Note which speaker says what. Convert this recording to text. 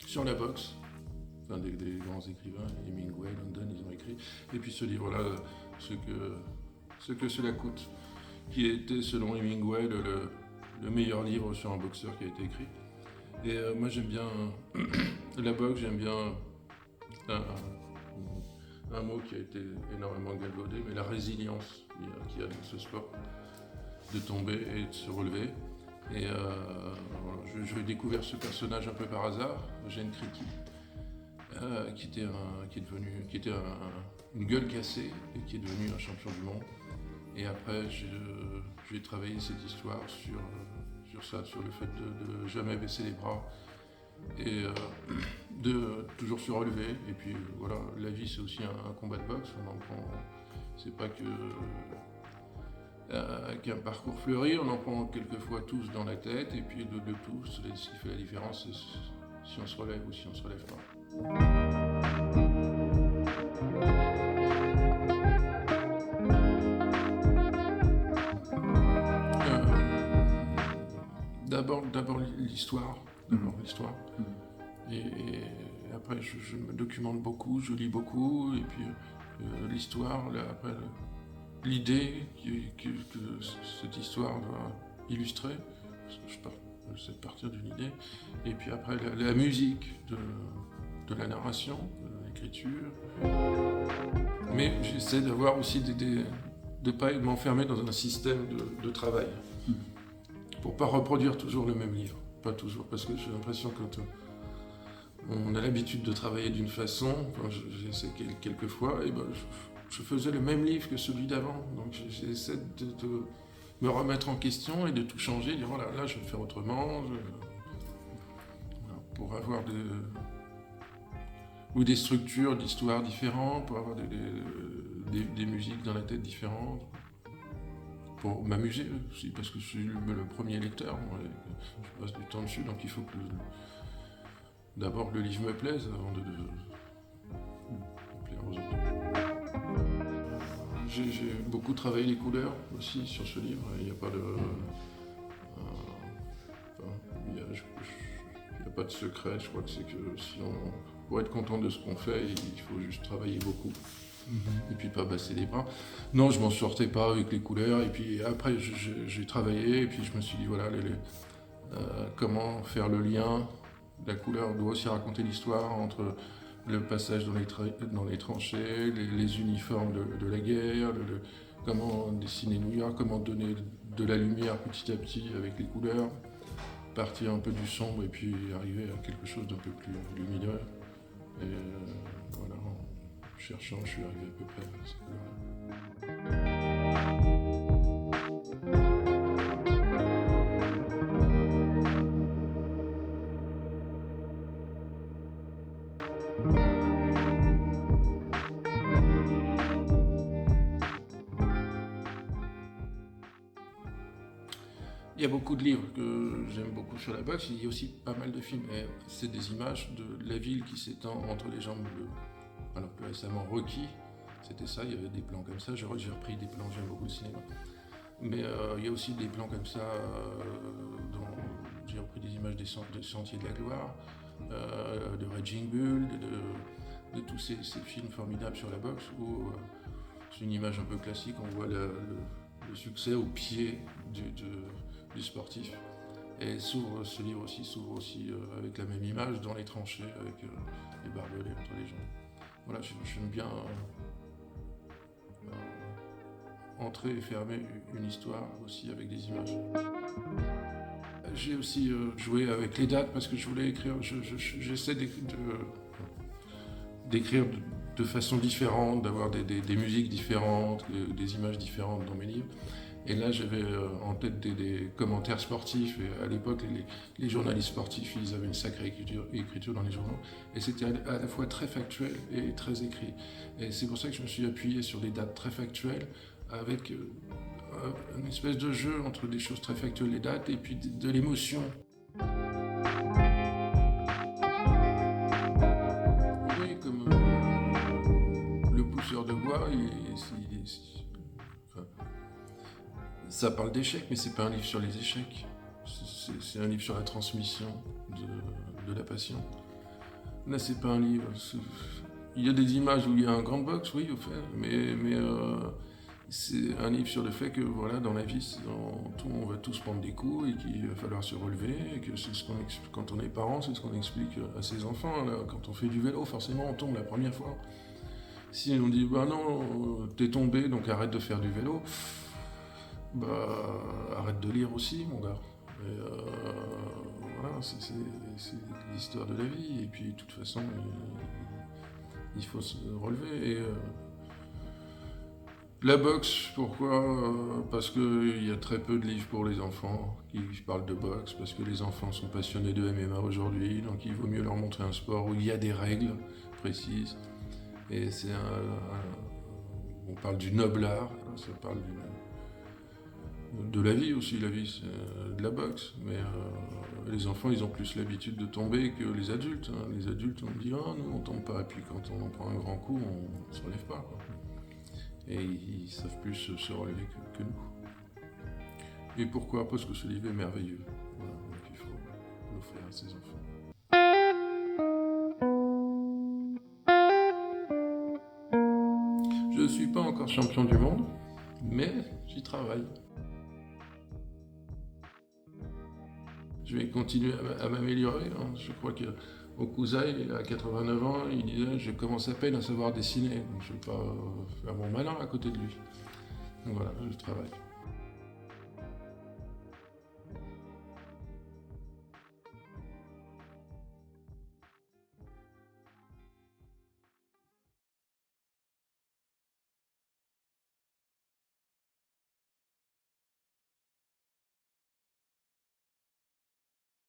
Speaker 1: sur la boxe. Enfin, des grands écrivains, Hemingway, London, ils ont écrit. Et puis ce livre-là, ce que cela coûte, qui était selon Hemingway le meilleur livre sur un boxeur qui a été écrit. Et moi j'aime bien la boxe, j'aime bien un mot qui a été énormément galvaudé, mais la résilience qu'il y a dans ce sport, de tomber et de se relever. Et j'ai découvert ce personnage un peu par hasard, Eugène Criqui, qui était une gueule cassée et qui est devenu un champion du monde. Et après, j'ai travaillé cette histoire sur ça, sur le fait de jamais baisser les bras et de toujours se relever. Et puis voilà, la vie c'est aussi un combat de boxe. On en prend, c'est pas qu'un parcours fleuri, on en prend quelquefois tous dans la tête. Et puis de tous, ce qui fait la différence, c'est si on se relève ou si on se relève pas. D'abord l'histoire. Et après, je me documente beaucoup, je lis beaucoup, et puis l'histoire, après, l'idée que cette histoire doit illustrer, c'est de partir d'une idée, et puis après la musique de la narration, de l'écriture. Mais j'essaie d'avoir aussi de ne pas m'enfermer dans un système de travail, pour ne pas reproduire toujours le même livre. Pas toujours, parce que j'ai l'impression que quand on a l'habitude de travailler d'une façon, j'essaie quelques fois, et ben je faisais le même livre que celui d'avant. Donc j'essaie de me remettre en question et de tout changer, dire voilà, là je vais le faire autrement, pour avoir des structures d'histoire différentes, pour avoir des musiques dans la tête différentes. Pour m'amuser aussi, parce que je suis le premier lecteur, moi, je passe du temps dessus, donc il faut que d'abord le livre me plaise avant de plaire aux autres. J'ai beaucoup travaillé les couleurs aussi sur ce livre, il n'y a pas de... il n'y a pas de secret, je crois que c'est que si pour être content de ce qu'on fait, il faut juste travailler beaucoup. Et puis pas baisser les bras. Non, je m'en sortais pas avec les couleurs. Et puis après, j'ai travaillé et puis je me suis dit voilà, comment faire le lien. La couleur doit aussi raconter l'histoire entre le passage dans les tranchées, les uniformes de la guerre, comment dessiner New York, comment donner de la lumière petit à petit avec les couleurs, partir un peu du sombre et puis arriver à quelque chose d'un peu plus lumineux. Et voilà. Cherchant, je suis arrivé à peu près à cette couleur-là. Il y a beaucoup de livres que j'aime beaucoup sur la boxe, il y a aussi pas mal de films. Et c'est des images de la ville qui s'étend entre les jambes de... Alors que récemment, Rocky, c'était ça, il y avait des plans comme ça. J'ai repris des plans, j'aime beaucoup le cinéma. Mais il y a aussi des plans comme ça, dont j'ai repris des images des Sentiers de la Gloire, de Raging Bull, de tous ces films formidables sur la boxe, où c'est une image un peu classique, on voit le succès au pied du sportif. Et ce livre aussi s'ouvre aussi avec la même image dans les tranchées, avec les barbelés entre les jambes. Voilà, j'aime bien entrer et fermer une histoire aussi avec des images. J'ai aussi joué avec les dates parce que je voulais écrire, j'essaie d'écrire de façon différente, d'avoir des musiques différentes, des images différentes dans mes livres. Et là, j'avais en tête des commentaires sportifs. Et à l'époque, les journalistes sportifs, ils avaient une sacrée écriture dans les journaux. Et c'était à la fois très factuel et très écrit. Et c'est pour ça que je me suis appuyé sur des dates très factuelles, avec une espèce de jeu entre des choses très factuelles, les dates, et puis de l'émotion. Oui, comme le pousseur de bois, ça parle d'échecs, mais c'est pas un livre sur les échecs. C'est un livre sur la transmission de la passion. Là, c'est pas un livre. Il y a des images où il y a un grand box, oui, au fait, mais c'est un livre sur le fait que, voilà, dans la vie, on va tous prendre des coups et qu'il va falloir se relever, et que c'est quand on est parent, c'est ce qu'on explique à ses enfants. Là. Quand on fait du vélo, forcément, on tombe la première fois. Si on dit, bah non, t'es tombé, donc arrête de faire du vélo, bah arrête de lire aussi, mon gars. Et voilà, c'est l'histoire de la vie, et puis de toute façon, il faut se relever. Et la boxe, pourquoi? Parce qu'il y a très peu de livres pour les enfants qui parlent de boxe, parce que les enfants sont passionnés de MMA aujourd'hui, donc il vaut mieux leur montrer un sport où il y a des règles précises. Et on parle du noble art, ça parle de la vie aussi, la vie c'est de la boxe, mais les enfants ils ont plus l'habitude de tomber que les adultes. Hein. Les adultes on dit ah nous on tombe pas, et puis quand on en prend un grand coup on se relève pas. Quoi. Et ils savent plus se relever que nous. Et pourquoi? Parce que ce livre est merveilleux. Voilà, donc il faut l'offrir à ses enfants. Je ne suis pas encore champion du monde, mais j'y travaille. Je vais continuer à m'améliorer. Hein. Je crois qu'Okuzai, il a 89 ans, il disait je commence à peine à savoir dessiner, donc je ne vais pas faire mon malin à côté de lui. Donc voilà, je travaille.